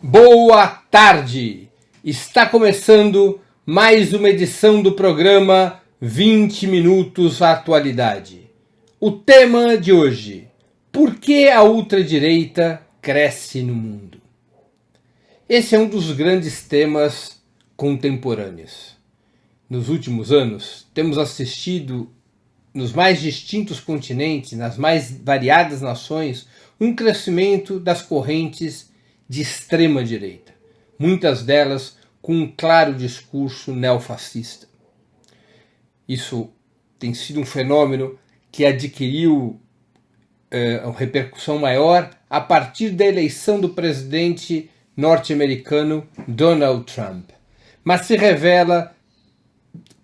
Boa tarde! Está começando mais uma edição do programa 20 Minutos Atualidade. O tema de hoje: por que a ultradireita cresce no mundo? Esse é um dos grandes temas contemporâneos. Nos últimos anos, temos assistido nos mais distintos continentes, nas mais variadas nações, um crescimento das correntes de extrema direita, muitas delas com um claro discurso neofascista. Isso tem sido um fenômeno que adquiriu uma repercussão maior a partir da eleição do presidente norte-americano Donald Trump, mas se revela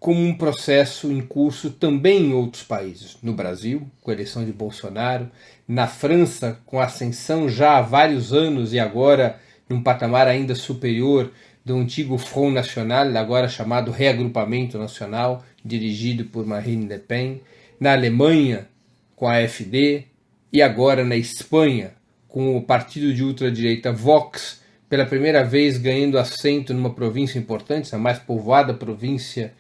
como um processo em curso também em outros países. No Brasil, com a eleição de Bolsonaro, na França, com a ascensão já há vários anos e agora num patamar ainda superior do antigo Front National, agora chamado Reagrupamento Nacional, dirigido por Marine Le Pen, na Alemanha, com a AfD, e agora na Espanha, com o partido de ultradireita Vox, pela primeira vez ganhando assento numa província importante, a mais povoada província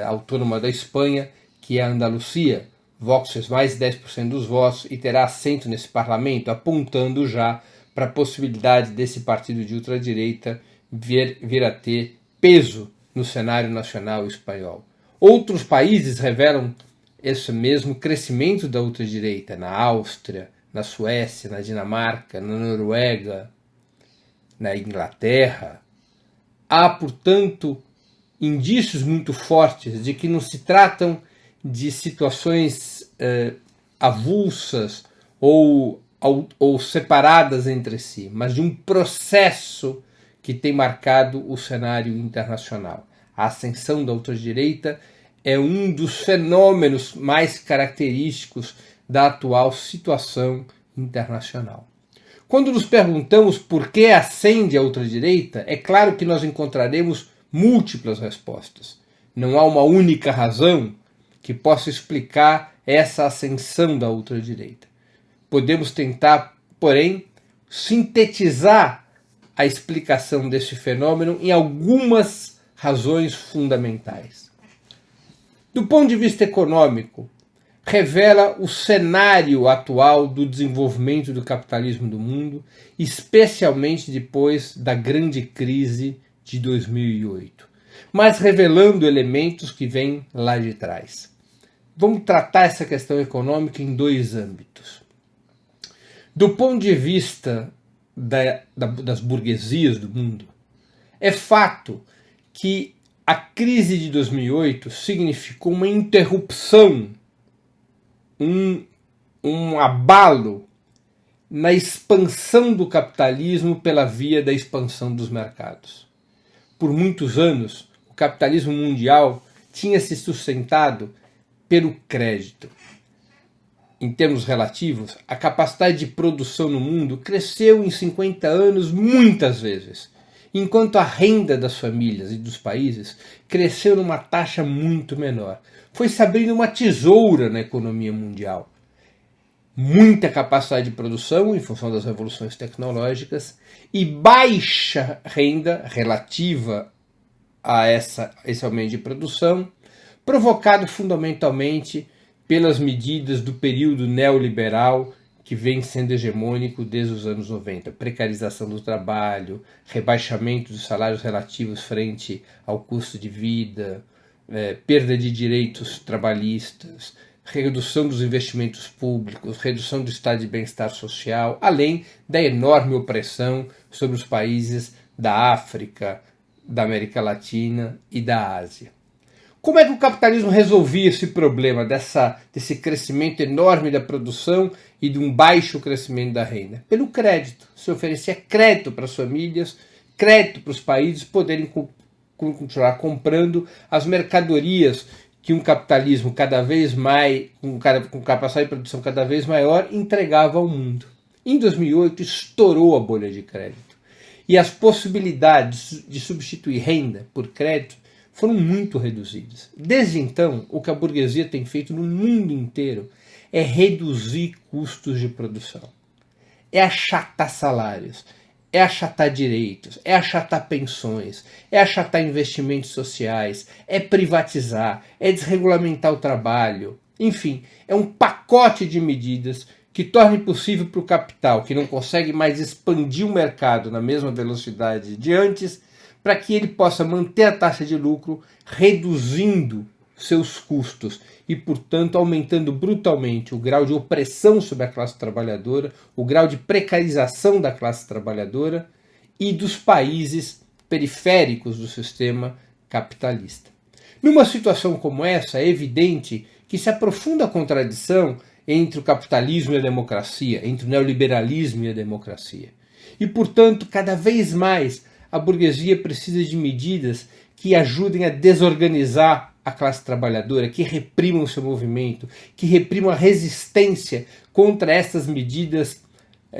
autônoma da Espanha, que é a Andaluzia. Vox fez mais de 10% dos votos e terá assento nesse parlamento, apontando já para a possibilidade desse partido de ultradireita vir a ter peso no cenário nacional espanhol. Outros países revelam esse mesmo crescimento da ultradireita, na Áustria, na Suécia, na Dinamarca, na Noruega, na Inglaterra. Há, portanto, indícios muito fortes de que não se tratam de situações avulsas ou separadas entre si, mas de um processo que tem marcado o cenário internacional. A ascensão da ultradireita é um dos fenômenos mais característicos da atual situação internacional. Quando nos perguntamos por que ascende a ultradireita, é claro que nós encontraremos múltiplas respostas. Não há uma única razão que possa explicar essa ascensão da ultradireita. Podemos tentar, porém, sintetizar a explicação desse fenômeno em algumas razões fundamentais. Do ponto de vista econômico, revela o cenário atual do desenvolvimento do capitalismo do mundo, especialmente depois da grande crise de 2008, mas revelando elementos que vêm lá de trás. Vamos tratar essa questão econômica em dois âmbitos. Do ponto de vista das burguesias do mundo, é fato que a crise de 2008 significou uma interrupção, um abalo na expansão do capitalismo pela via da expansão dos mercados. Por muitos anos, o capitalismo mundial tinha se sustentado pelo crédito. Em termos relativos, a capacidade de produção no mundo cresceu em 50 anos muitas vezes, enquanto a renda das famílias e dos países cresceu numa taxa muito menor. Foi se abrindo uma tesoura na economia mundial. Muita capacidade de produção em função das revoluções tecnológicas e baixa renda relativa a esse aumento de produção, provocado fundamentalmente pelas medidas do período neoliberal que vem sendo hegemônico desde os anos 90. Precarização do trabalho, rebaixamento dos salários relativos frente ao custo de vida, perda de direitos trabalhistas, redução dos investimentos públicos, redução do estado de bem-estar social, além da enorme opressão sobre os países da África, da América Latina e da Ásia. Como é que o capitalismo resolvia esse problema desse crescimento enorme da produção e de um baixo crescimento da renda? Pelo crédito. Se oferecia crédito para as famílias, crédito para os países poderem continuar comprando as mercadorias que um capitalismo cada vez mais, com capacidade de produção cada vez maior, entregava ao mundo. Em 2008 estourou a bolha de crédito e as possibilidades de substituir renda por crédito foram muito reduzidas. Desde então, o que a burguesia tem feito no mundo inteiro é reduzir custos de produção, é achatar salários, é achatar direitos, é achatar pensões, é achatar investimentos sociais, é privatizar, é desregulamentar o trabalho. Enfim, é um pacote de medidas que torne possível para o capital, que não consegue mais expandir o mercado na mesma velocidade de antes, para que ele possa manter a taxa de lucro, reduzindo seus custos e, portanto, aumentando brutalmente o grau de opressão sobre a classe trabalhadora, o grau de precarização da classe trabalhadora e dos países periféricos do sistema capitalista. Numa situação como essa, é evidente que se aprofunda a contradição entre o capitalismo e a democracia, entre o neoliberalismo e a democracia. E, portanto, cada vez mais a burguesia precisa de medidas que ajudem a desorganizar a classe trabalhadora, que reprimam o seu movimento, que reprimam a resistência contra essas medidas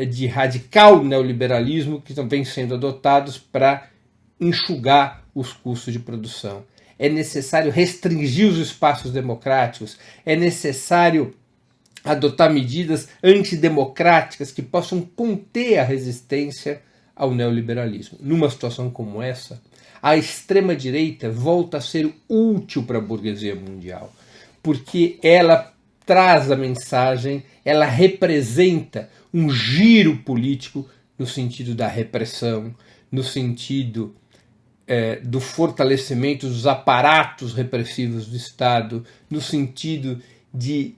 de radical neoliberalismo que estão sendo adotados para enxugar os custos de produção. É necessário restringir os espaços democráticos, é necessário adotar medidas antidemocráticas que possam conter a resistência ao neoliberalismo. Numa situação como essa, a extrema-direita volta a ser útil para a burguesia mundial, porque ela traz a mensagem, ela representa um giro político no sentido da repressão, no sentido do fortalecimento dos aparatos repressivos do Estado, no sentido de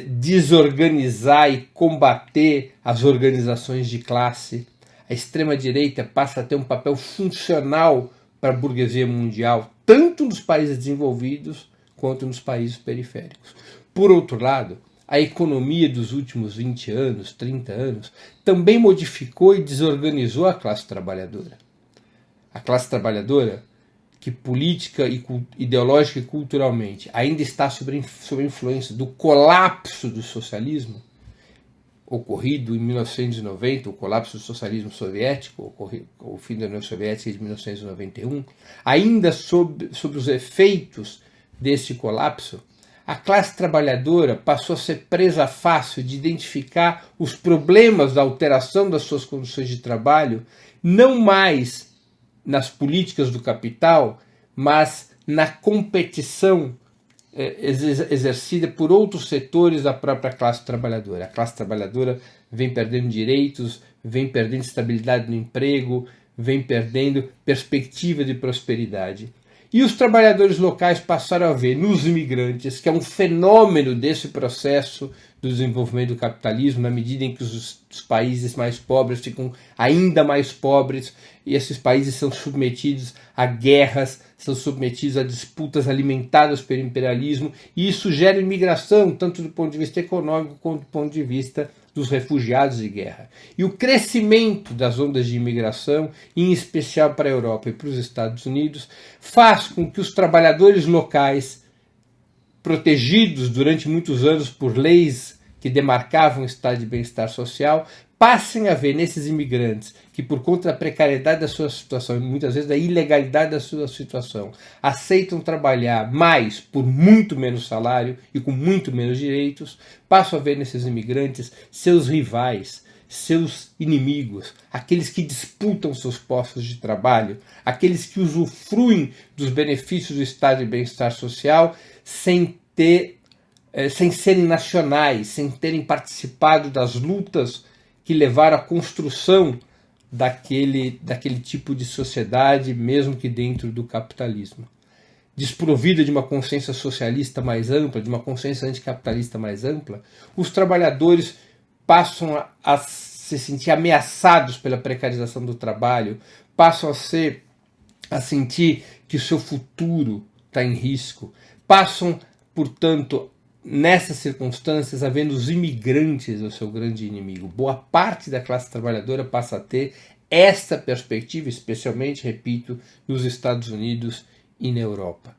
desorganizar e combater as organizações de classe. A extrema-direita passa a ter um papel funcional para a burguesia mundial, tanto nos países desenvolvidos quanto nos países periféricos. Por outro lado, a economia dos últimos 20 anos, 30 anos, também modificou e desorganizou a classe trabalhadora. A classe trabalhadora, que política, ideológica e culturalmente ainda está sob a influência do colapso do socialismo, ocorrido em 1990, o colapso do socialismo soviético, o fim da União Soviética de 1991, ainda sob os efeitos desse colapso, a classe trabalhadora passou a ser presa fácil de identificar os problemas da alteração das suas condições de trabalho, não mais nas políticas do capital, mas na competição exercida por outros setores da própria classe trabalhadora. A classe trabalhadora vem perdendo direitos, vem perdendo estabilidade no emprego, vem perdendo perspectiva de prosperidade. E os trabalhadores locais passaram a ver nos imigrantes, que é um fenômeno desse processo do desenvolvimento do capitalismo, na medida em que os países mais pobres ficam ainda mais pobres, e esses países são submetidos a guerras, são submetidos a disputas alimentadas pelo imperialismo, e isso gera imigração, tanto do ponto de vista econômico quanto do ponto de vista dos refugiados de guerra. E o crescimento das ondas de imigração, em especial para a Europa e para os Estados Unidos, faz com que os trabalhadores locais, protegidos durante muitos anos por leis que demarcavam o estado de bem-estar social, passem a ver nesses imigrantes que, por conta da precariedade da sua situação e muitas vezes da ilegalidade da sua situação, aceitam trabalhar mais por muito menos salário e com muito menos direitos, passam a ver nesses imigrantes seus rivais, seus inimigos, aqueles que disputam seus postos de trabalho, aqueles que usufruem dos benefícios do estado de bem-estar social sem serem nacionais, sem terem participado das lutas que levaram à construção daquele tipo de sociedade, mesmo que dentro do capitalismo. Desprovida de uma consciência socialista mais ampla, de uma consciência anticapitalista mais ampla, os trabalhadores passam a se sentir ameaçados pela precarização do trabalho, passam a sentir que o seu futuro está em risco, passam, portanto, nessas circunstâncias, havendo os imigrantes o seu grande inimigo. Boa parte da classe trabalhadora passa a ter esta perspectiva, especialmente, repito, nos Estados Unidos e na Europa.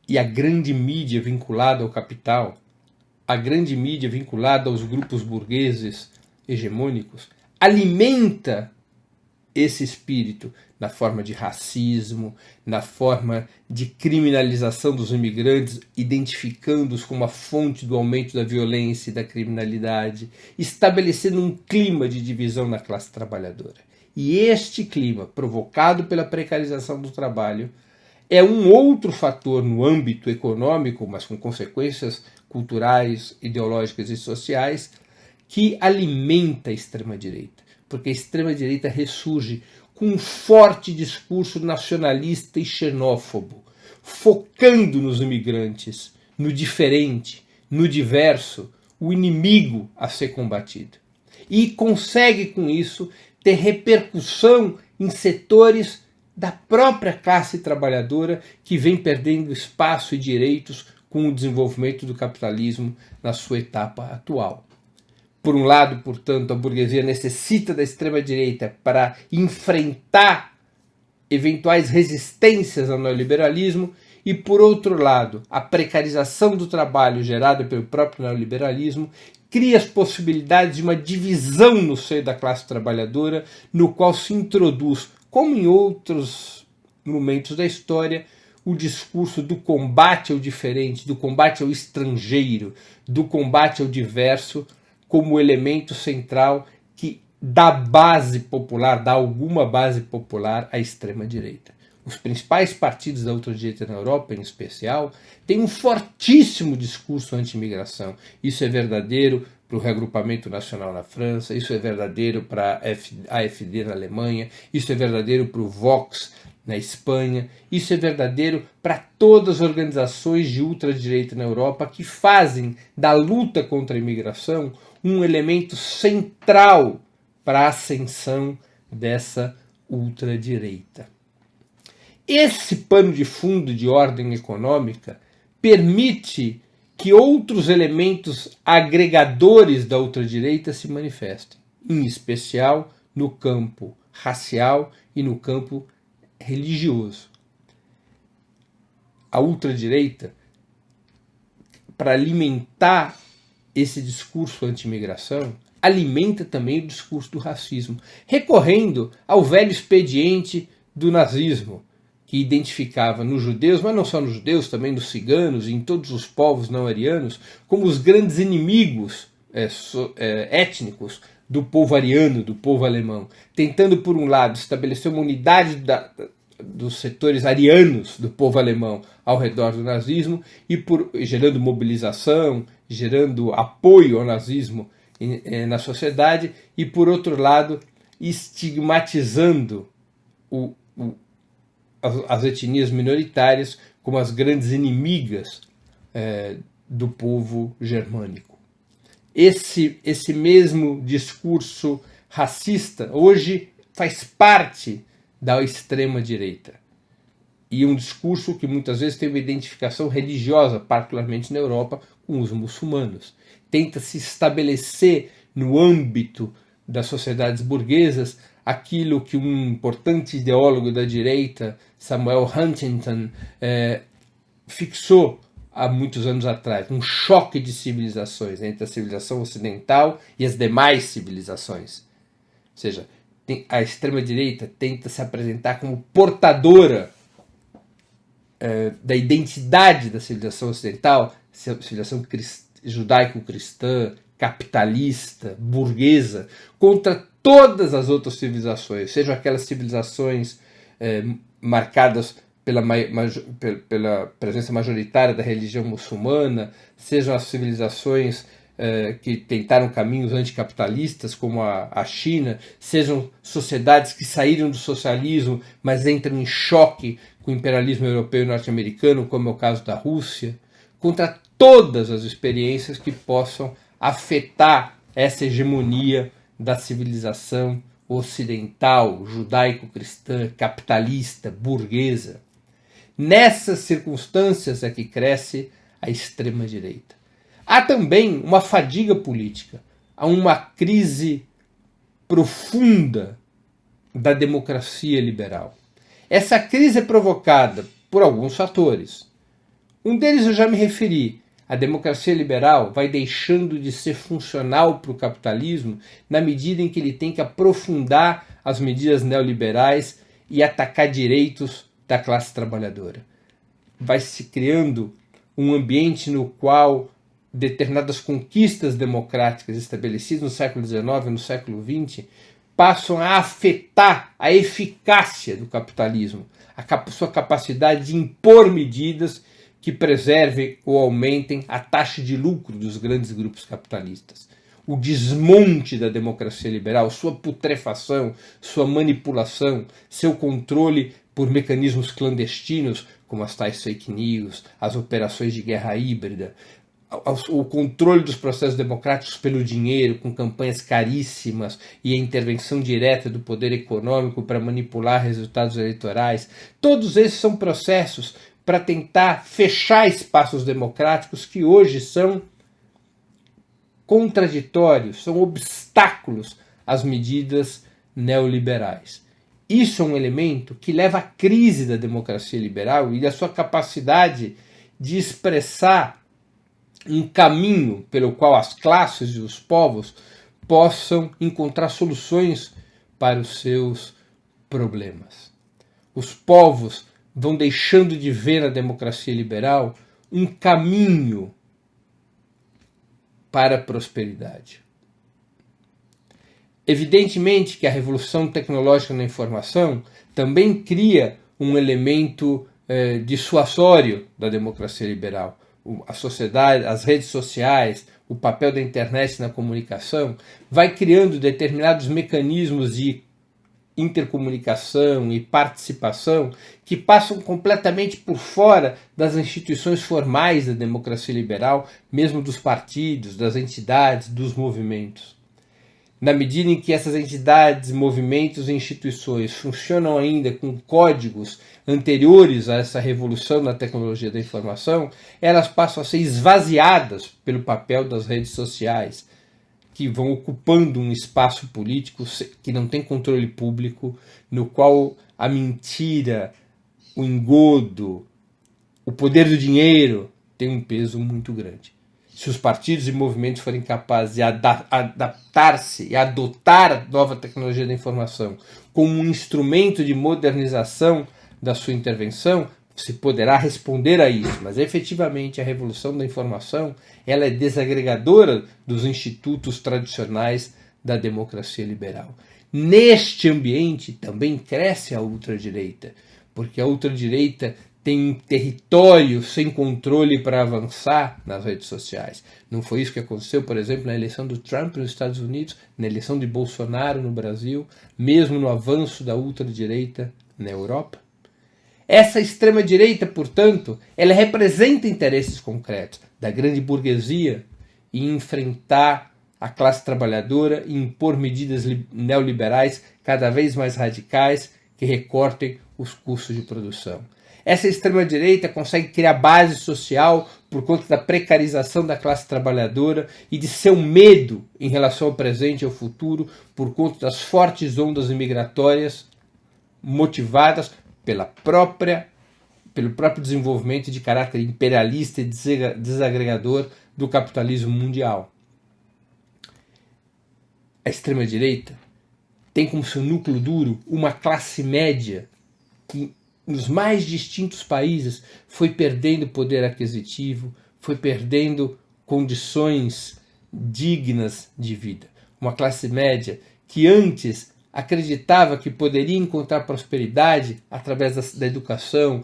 E a grande mídia vinculada ao capital, a grande mídia vinculada aos grupos burgueses hegemônicos, alimenta esse espírito na forma de racismo, na forma de criminalização dos imigrantes, identificando-os como a fonte do aumento da violência e da criminalidade, estabelecendo um clima de divisão na classe trabalhadora. E este clima, provocado pela precarização do trabalho, é um outro fator no âmbito econômico, mas com consequências culturais, ideológicas e sociais, que alimenta a extrema-direita. Porque a extrema-direita ressurge com um forte discurso nacionalista e xenófobo, focando nos imigrantes, no diferente, no diverso, o inimigo a ser combatido. E consegue, com isso, ter repercussão em setores da própria classe trabalhadora que vem perdendo espaço e direitos com o desenvolvimento do capitalismo na sua etapa atual. Por um lado, portanto, a burguesia necessita da extrema-direita para enfrentar eventuais resistências ao neoliberalismo e, por outro lado, a precarização do trabalho gerada pelo próprio neoliberalismo cria as possibilidades de uma divisão no seio da classe trabalhadora, no qual se introduz, como em outros momentos da história, o discurso do combate ao diferente, do combate ao estrangeiro, do combate ao diverso, como elemento central que dá base popular, dá alguma base popular à extrema-direita. Os principais partidos da ultradireita na Europa, em especial, têm um fortíssimo discurso anti-imigração. Isso é verdadeiro para o reagrupamento nacional na França, isso é verdadeiro para a AfD na Alemanha, isso é verdadeiro para o Vox na Espanha, isso é verdadeiro para todas as organizações de ultradireita na Europa que fazem da luta contra a imigração um elemento central para a ascensão dessa ultradireita. Esse pano de fundo de ordem econômica permite que outros elementos agregadores da ultradireita se manifestem, em especial no campo racial e no campo religioso. A ultradireita, para alimentar esse discurso anti-imigração, alimenta também o discurso do racismo, recorrendo ao velho expediente do nazismo, que identificava nos judeus, mas não só nos judeus, também nos ciganos e em todos os povos não arianos, como os grandes inimigos étnicos do povo ariano, do povo alemão, tentando, por um lado, estabelecer uma unidade dos setores arianos do povo alemão ao redor do nazismo e gerando mobilização, gerando apoio ao nazismo na sociedade e, por outro lado, estigmatizando as etnias minoritárias como as grandes inimigas do povo germânico. Esse mesmo discurso racista hoje faz parte da extrema-direita. E um discurso que muitas vezes tem uma identificação religiosa, particularmente na Europa, com os muçulmanos. Tenta se estabelecer no âmbito das sociedades burguesas aquilo que um importante ideólogo da direita, Samuel Huntington, fixou há muitos anos atrás, um choque de civilizações entre a civilização ocidental e as demais civilizações. Ou seja, a extrema-direita tenta se apresentar como portadora da identidade da civilização ocidental, civilização judaico-cristã, capitalista, burguesa, contra todas as outras civilizações, sejam aquelas civilizações marcadas pela presença majoritária da religião muçulmana, sejam as civilizações que tentaram caminhos anticapitalistas, como a China, sejam sociedades que saíram do socialismo, mas entram em choque com o imperialismo europeu e norte-americano, como é o caso da Rússia, contra todas as experiências que possam afetar essa hegemonia da civilização ocidental, judaico-cristã, capitalista, burguesa. Nessas circunstâncias é que cresce a extrema-direita. Há também uma fadiga política, há uma crise profunda da democracia liberal. Essa crise é provocada por alguns fatores. Um deles eu já me referi, A democracia liberal vai deixando de ser funcional para o capitalismo na medida em que ele tem que aprofundar as medidas neoliberais e atacar direitos da classe trabalhadora. Vai se criando um ambiente no qual determinadas conquistas democráticas estabelecidas no século XIX e no século XX passam a afetar a eficácia do capitalismo, a sua capacidade de impor medidas que preservem ou aumentem a taxa de lucro dos grandes grupos capitalistas. O desmonte da democracia liberal, sua putrefação, sua manipulação, seu controle por mecanismos clandestinos, como as tais fake news, as operações de guerra híbrida, o controle dos processos democráticos pelo dinheiro, com campanhas caríssimas e a intervenção direta do poder econômico para manipular resultados eleitorais. Todos esses são processos para tentar fechar espaços democráticos que hoje são contraditórios, são obstáculos às medidas neoliberais. Isso é um elemento que leva à crise da democracia liberal e da sua capacidade de expressar um caminho pelo qual as classes e os povos possam encontrar soluções para os seus problemas. Os povos vão deixando de ver na democracia liberal um caminho para a prosperidade. Evidentemente que a revolução tecnológica na informação também cria um elemento dissuasório da democracia liberal. A sociedade, as redes sociais, o papel da internet na comunicação vai criando determinados mecanismos de intercomunicação e participação que passam completamente por fora das instituições formais da democracia liberal, mesmo dos partidos, das entidades, dos movimentos. Na medida em que essas entidades, movimentos e instituições funcionam ainda com códigos anteriores a essa revolução na tecnologia da informação, elas passam a ser esvaziadas pelo papel das redes sociais, que vão ocupando um espaço político que não tem controle público, no qual a mentira, o engodo, o poder do dinheiro tem um peso muito grande. Se os partidos e movimentos forem capazes de adaptar-se e adotar a nova tecnologia da informação como um instrumento de modernização da sua intervenção, se poderá responder a isso, mas efetivamente a revolução da informação ela é desagregadora dos institutos tradicionais da democracia liberal. Neste ambiente também cresce a ultradireita, porque a ultradireita tem um território sem controle para avançar nas redes sociais. Não foi isso que aconteceu, por exemplo, na eleição do Trump nos Estados Unidos, na eleição de Bolsonaro no Brasil, mesmo no avanço da ultradireita na Europa? Essa extrema-direita, portanto, ela representa interesses concretos da grande burguesia em enfrentar a classe trabalhadora e impor medidas neoliberais cada vez mais radicais que recortem os custos de produção. Essa extrema-direita consegue criar base social por conta da precarização da classe trabalhadora e de seu medo em relação ao presente e ao futuro por conta das fortes ondas imigratórias motivadas pelo próprio desenvolvimento de caráter imperialista e desagregador do capitalismo mundial. A extrema-direita tem como seu núcleo duro uma classe média que nos mais distintos países foi perdendo poder aquisitivo, foi perdendo condições dignas de vida. Uma classe média que antes acreditava que poderia encontrar prosperidade através da educação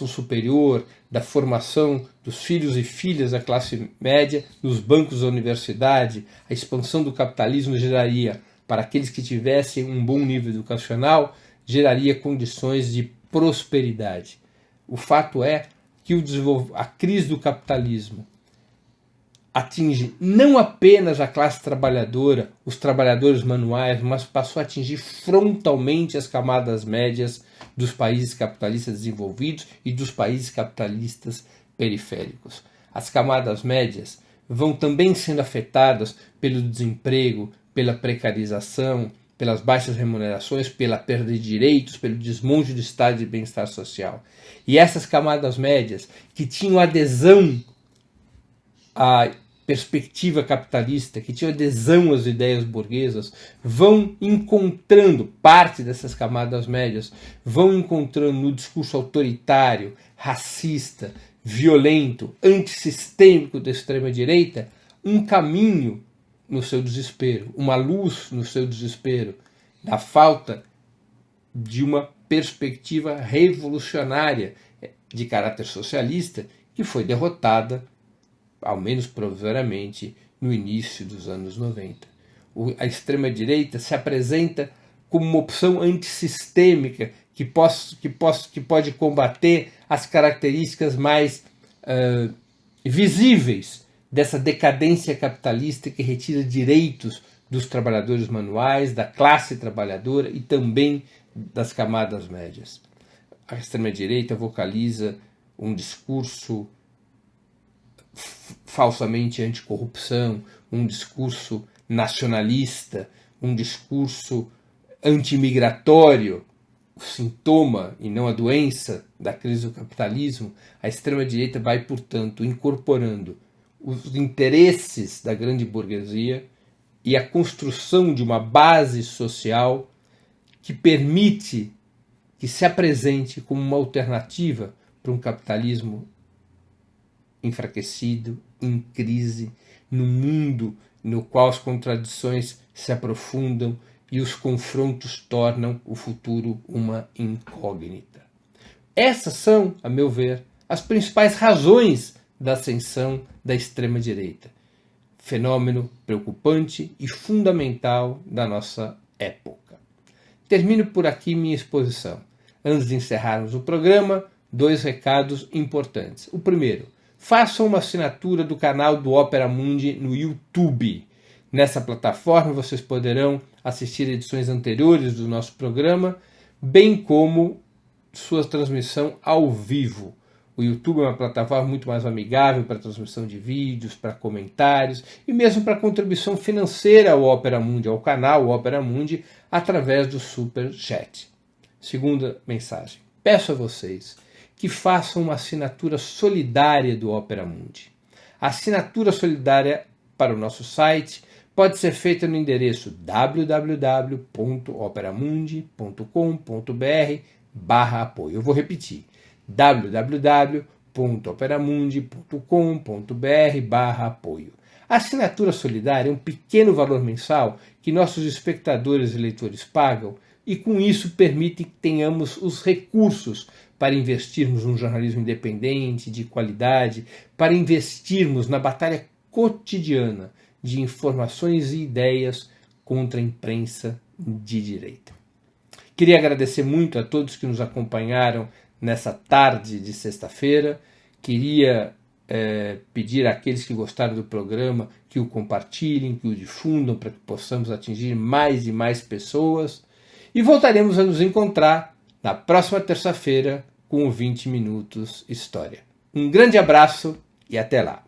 superior, da formação dos filhos e filhas da classe média nos bancos da universidade. A expansão do capitalismo geraria, para aqueles que tivessem um bom nível educacional, geraria condições de prosperidade. O fato é que a crise do capitalismo atinge não apenas a classe trabalhadora, os trabalhadores manuais, mas passou a atingir frontalmente as camadas médias dos países capitalistas desenvolvidos e dos países capitalistas periféricos. As camadas médias vão também sendo afetadas pelo desemprego, pela precarização, pelas baixas remunerações, pela perda de direitos, pelo desmonte do estado de bem-estar social. E essas camadas médias, que tinham adesão a perspectiva capitalista, que tinha adesão às ideias burguesas, vão encontrando, parte dessas camadas médias, vão encontrando no discurso autoritário, racista, violento, antissistêmico da extrema-direita, um caminho no seu desespero, uma luz no seu desespero, da falta de uma perspectiva revolucionária de caráter socialista que foi derrotada, ao menos provisoriamente, no início dos anos 90. A extrema-direita se apresenta como uma opção antissistêmica que pode combater as características mais visíveis dessa decadência capitalista que retira direitos dos trabalhadores manuais, da classe trabalhadora e também das camadas médias. A extrema-direita vocaliza um discurso falsamente anticorrupção, um discurso nacionalista, um discurso antimigratório, o sintoma e não a doença da crise do capitalismo. A extrema-direita vai, portanto, incorporando os interesses da grande burguesia e a construção de uma base social que permite que se apresente como uma alternativa para um capitalismo enfraquecido, em crise, num mundo no qual as contradições se aprofundam e os confrontos tornam o futuro uma incógnita. Essas são, a meu ver, as principais razões da ascensão da extrema-direita. Fenômeno preocupante e fundamental da nossa época. Termino por aqui minha exposição. Antes de encerrarmos o programa, 2 recados importantes. O primeiro, façam uma assinatura do canal do Opera Mundi no YouTube. Nessa plataforma vocês poderão assistir edições anteriores do nosso programa, bem como sua transmissão ao vivo. O YouTube é uma plataforma muito mais amigável para transmissão de vídeos, para comentários e mesmo para contribuição financeira ao Opera Mundi, ao canal Opera Mundi, através do Super Chat. Segunda mensagem. Peço a vocês que façam uma assinatura solidária do Opera Mundi. A assinatura solidária para o nosso site pode ser feita no endereço www.operamundi.com.br/apoio. Eu vou repetir, www.operamundi.com.br/apoio. A assinatura solidária é um pequeno valor mensal que nossos espectadores e leitores pagam e com isso permite que tenhamos os recursos para investirmos num jornalismo independente, de qualidade, para investirmos na batalha cotidiana de informações e ideias contra a imprensa de direita. Queria agradecer muito a todos que nos acompanharam nessa tarde de sexta-feira. Queria pedir àqueles que gostaram do programa que o compartilhem, que o difundam para que possamos atingir mais e mais pessoas. E voltaremos a nos encontrar na próxima terça-feira com o 20 Minutos História. Um grande abraço e até lá!